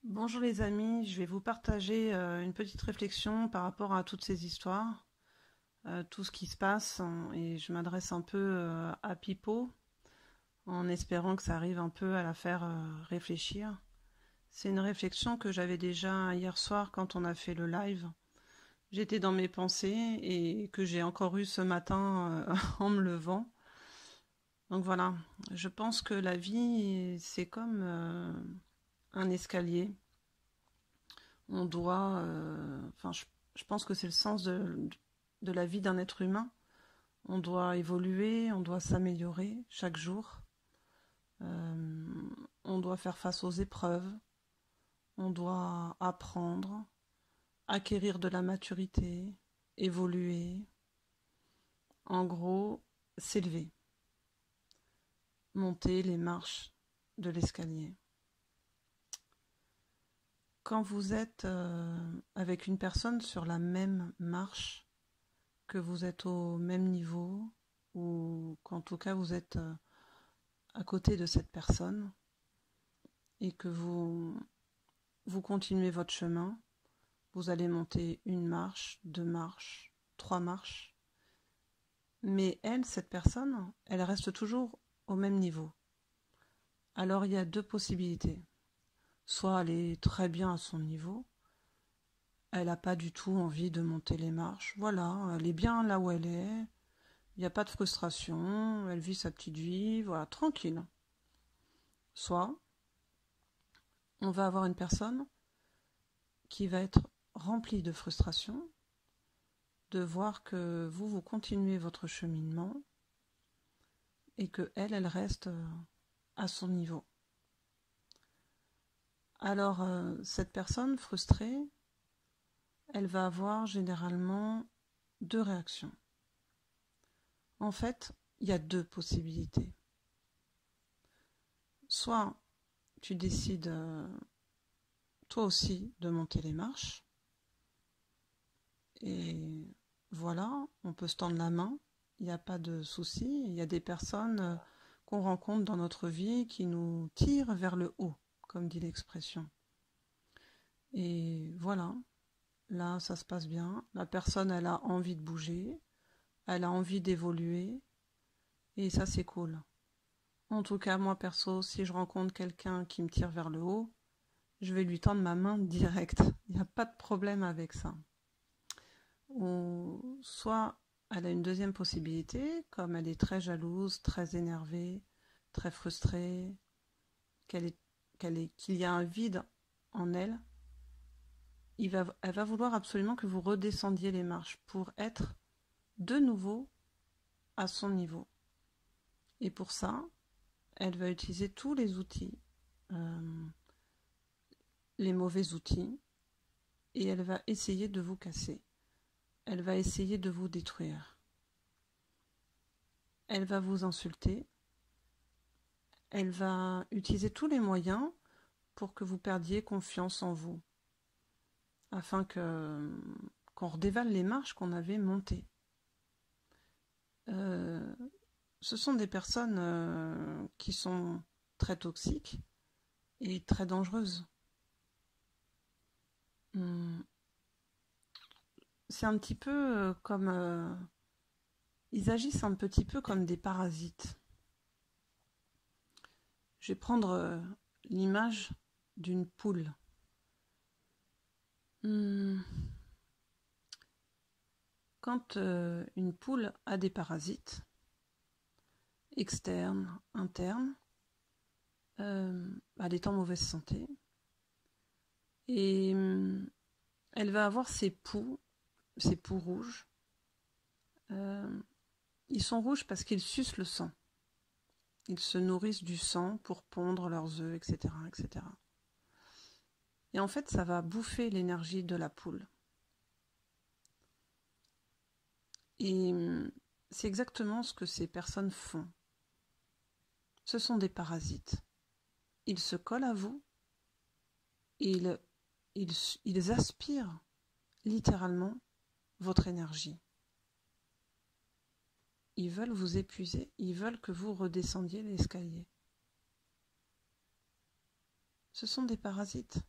Bonjour les amis, je vais vous partager une petite réflexion par rapport à toutes ces histoires, tout ce qui se passe, et je m'adresse un peu à Pipo en espérant que ça arrive un peu à la faire réfléchir. C'est une réflexion que j'avais déjà hier soir quand on a fait le live. J'étais dans mes pensées et que j'ai encore eu ce matin en me levant. Donc voilà, je pense que la vie c'est comme un escalier. On doit, je pense que c'est le sens de la vie d'un être humain. On doit évoluer, on doit s'améliorer chaque jour. Euh, on doit faire face aux épreuves, on doit apprendre, acquérir de la maturité, évoluer. En gros, s'élever, monter les marches de l'escalier. Quand vous êtes avec une personne sur la même marche, que vous êtes au même niveau, ou qu'en tout cas vous êtes à côté de cette personne, et que vous continuez votre chemin, vous allez monter une marche, deux marches, trois marches, mais elle, cette personne, elle reste toujours au même niveau. Alors il y a deux possibilités. Soit elle est très bien à son niveau, elle n'a pas du tout envie de monter les marches, voilà, elle est bien là où elle est, il n'y a pas de frustration, elle vit sa petite vie, voilà, tranquille. Soit on va avoir une personne qui va être remplie de frustration, de voir que vous continuez votre cheminement et que elle reste à son niveau. Alors, cette personne frustrée, elle va avoir généralement deux réactions. En fait, il y a deux possibilités. Soit tu décides, toi aussi, de monter les marches, et voilà, on peut se tendre la main, il n'y a pas de souci. Il y a des personnes qu'on rencontre dans notre vie qui nous tirent vers le haut, comme dit l'expression. Et voilà, là ça se passe bien. La personne, elle a envie de bouger, elle a envie d'évoluer, et ça c'est cool. En tout cas, moi perso, si je rencontre quelqu'un qui me tire vers le haut, je vais lui tendre ma main direct. Il n'y a pas de problème avec ça. Ou soit elle a une deuxième possibilité, comme elle est très jalouse, très énervée, très frustrée, qu'il y a un vide en elle, elle va vouloir absolument que vous redescendiez les marches pour être de nouveau à son niveau. Et pour ça, elle va utiliser tous les outils, euh, les mauvais outils, et elle va essayer de vous casser. Elle va essayer de vous détruire. Elle va vous insulter. Elle va utiliser tous les moyens pour que vous perdiez confiance en vous, afin qu'on redévale les marches qu'on avait montées. Ce sont des personnes qui sont très toxiques et très dangereuses. C'est un petit peu comme... ils agissent un petit peu comme des parasites. Je vais prendre l'image d'une poule. Quand une poule a des parasites, externes, internes, elle est en mauvaise santé, et elle va avoir ses poux rouges. Ils sont rouges parce qu'ils sucent le sang. Ils se nourrissent du sang pour pondre leurs œufs, etc., etc. Et en fait, ça va bouffer l'énergie de la poule. Et c'est exactement ce que ces personnes font. Ce sont des parasites. Ils se collent à vous, et ils aspirent littéralement votre énergie. Ils veulent vous épuiser, ils veulent que vous redescendiez l'escalier. Ce sont des parasites.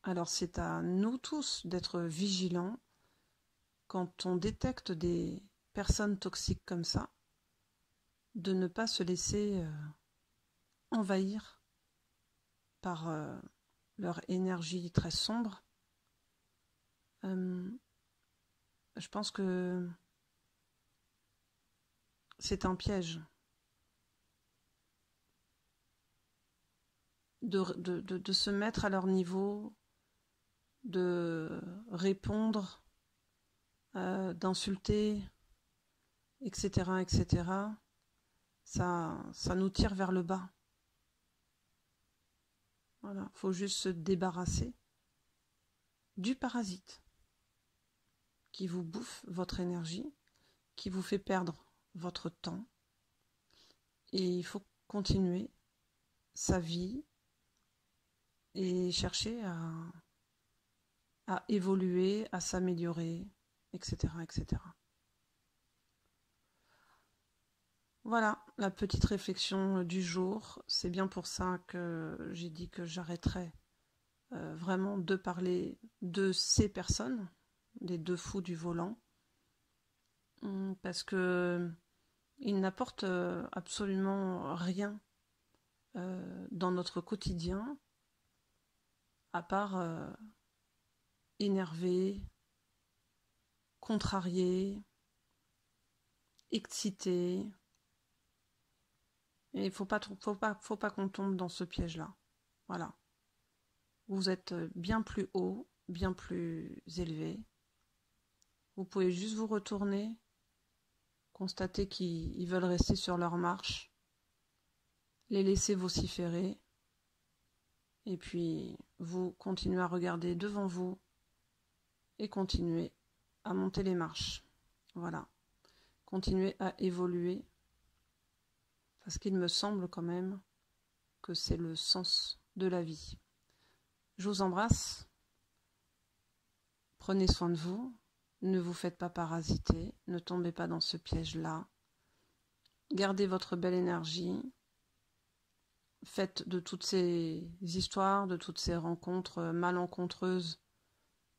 Alors c'est à nous tous d'être vigilants quand on détecte des personnes toxiques comme ça, de ne pas se laisser envahir par leur énergie très sombre. Je pense que c'est un piège de se mettre à leur niveau, de répondre, d'insulter, etc., etc. Ça nous tire vers le bas. Voilà, faut juste se débarrasser du parasite qui vous bouffe votre énergie, qui vous fait perdre votre temps. Et il faut continuer sa vie et chercher à évoluer, à s'améliorer, etc., etc. Voilà la petite réflexion du jour. C'est bien pour ça que j'ai dit que j'arrêterais vraiment de parler de ces personnes, des deux fous du volant, parce que ils n'apportent absolument rien dans notre quotidien, à part énerver, contrarier, exciter. Et il faut pas qu'on tombe dans ce piège-là. Voilà. Vous êtes bien plus haut, bien plus élevé. Vous pouvez juste vous retourner, constater qu'ils veulent rester sur leur marche, les laisser vociférer, et puis vous continuez à regarder devant vous et continuez à monter les marches. Voilà. Continuez à évoluer, parce qu'il me semble quand même que c'est le sens de la vie. Je vous embrasse. Prenez soin de vous. Ne vous faites pas parasiter. Ne tombez pas dans ce piège-là. Gardez votre belle énergie. Faites de toutes ces histoires, de toutes ces rencontres malencontreuses,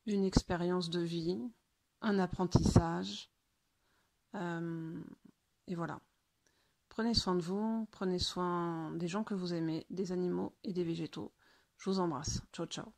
une expérience de vie, un apprentissage. Et voilà. Prenez soin de vous, prenez soin des gens que vous aimez, des animaux et des végétaux. Je vous embrasse. Ciao, ciao.